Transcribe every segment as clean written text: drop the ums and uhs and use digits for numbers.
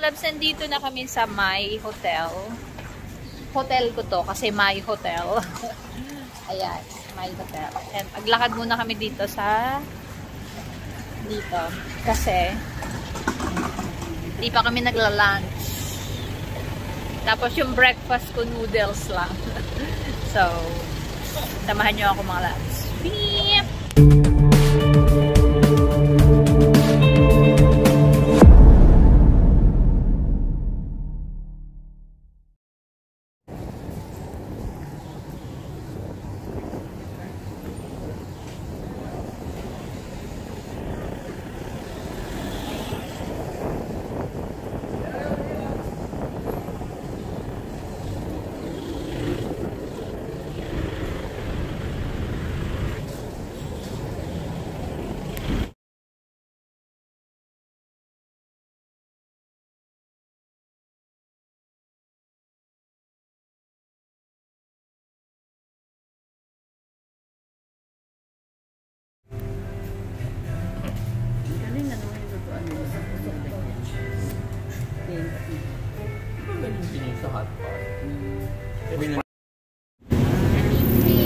Labs, nandito na kami sa My Hotel. Hotel ko to kasi My Hotel. Ayan, My Hotel. And maglakad muna kami dito kasi hindi pa kami nagla-lunch. Tapos yung breakfast ko noodles lang. So, samahan nyo ako mga labs. Beep!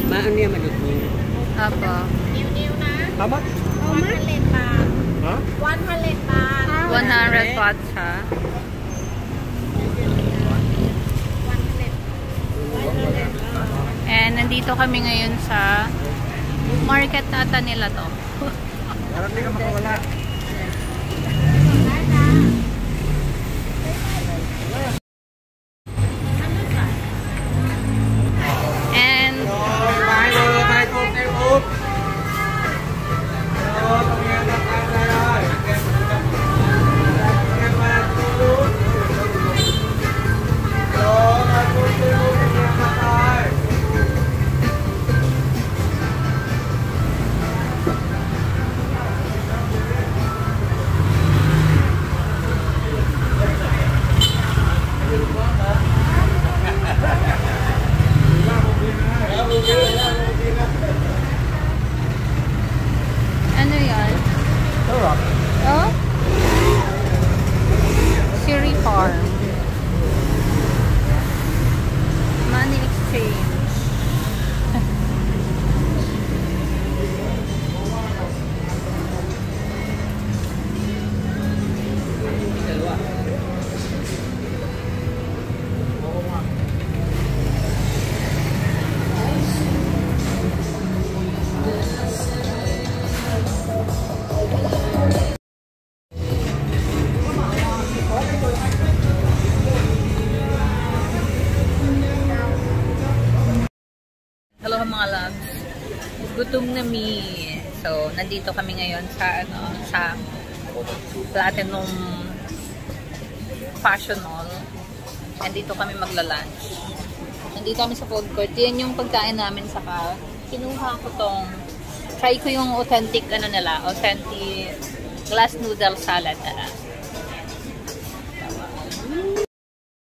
Maan niya malutong. Apa? New na. How much? 100 baht. Huh? 100 baht. 100 baht siya. 100. And nandito kami ngayon sa market nata nila to. Parang hindi ka makawala. Ano yan? Oh? Siri Farm. Money exchange. Hello mga loves. Gutom na mi. So, nandito kami ngayon sa Platinum Fashion Mall. And dito kami magla-lunch. Nandito kami sa food court. Yan yung pagkain namin, saka kinuha ko try ko yung authentic glass noodle salad nila.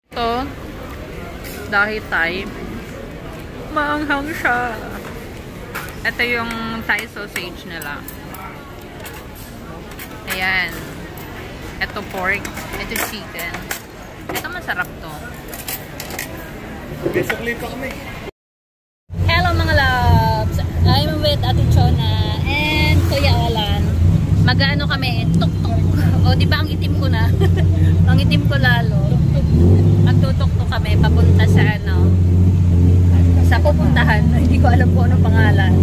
Ito, dahil Thai. Maanghang siya. Ito yung Thai sausage nila. Ayan. Ito pork. Ito chicken. Ito masarap to. Basically, pa kami. Hello mga loves! I'm with Ate Chona and Kuya Alan. Mag-ano kami? Tuk-tuk. O diba ang itim ko na? Ang itim ko lalo. Magtutok-tuk kami papunta sa pupuntahan. Hindi ko alam kung anong pangalan.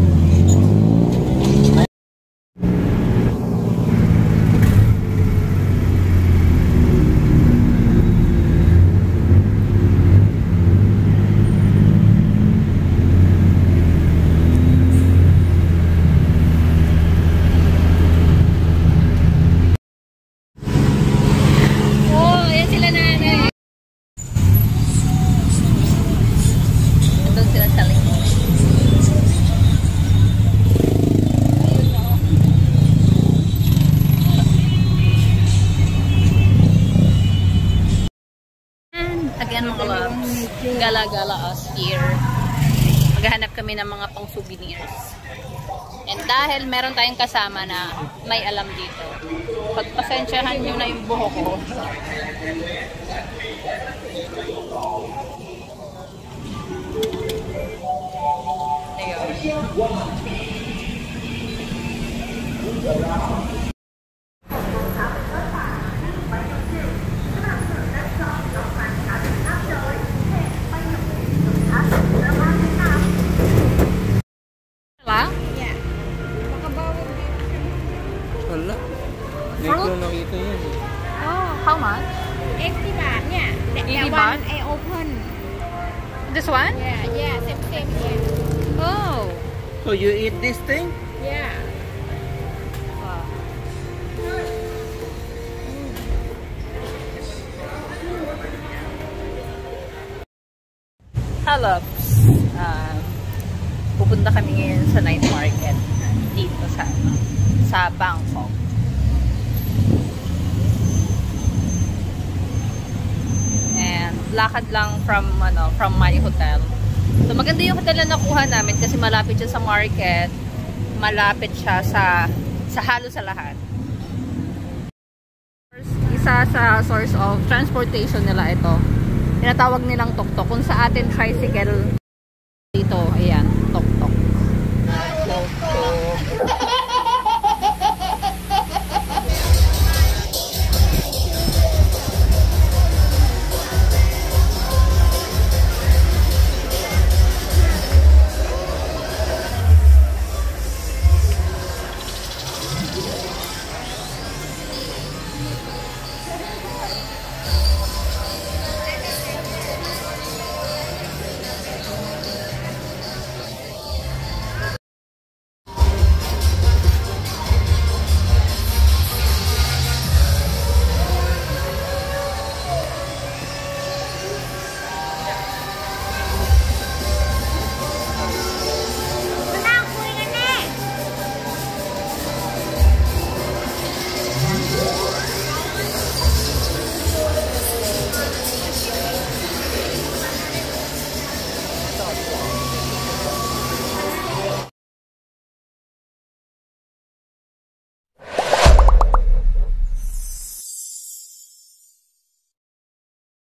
Oh, ayan sila nanay. Doon sila sa link. Again mga loves, gala-gala us here. Maghahanap kami ng mga pang souvenirs. And dahil meron tayong kasama na may alam dito, pagpasensyahan nyo na yung buhok ko. Ayun. Wala? Yeah. Makabawag dito. Wala. Hindi ko nakita yan. Oh, how much? 80 baht, yeah. That 80 one baht? I open. This one? Yeah, same, yeah. Oh. So you eat this thing? Yeah. Wow. Hello. Pupunta kami ngayon sa night market dito sa Bangkok. And lakad lang from my hotel. So maganda yung hotel na nakuha namin kasi malapit siya sa market, malapit siya sa halos sa lahat. Isa sa source of transportation nila ito. Tinatawag nilang tuktok. Kung sa atin tricycle dito, ayan.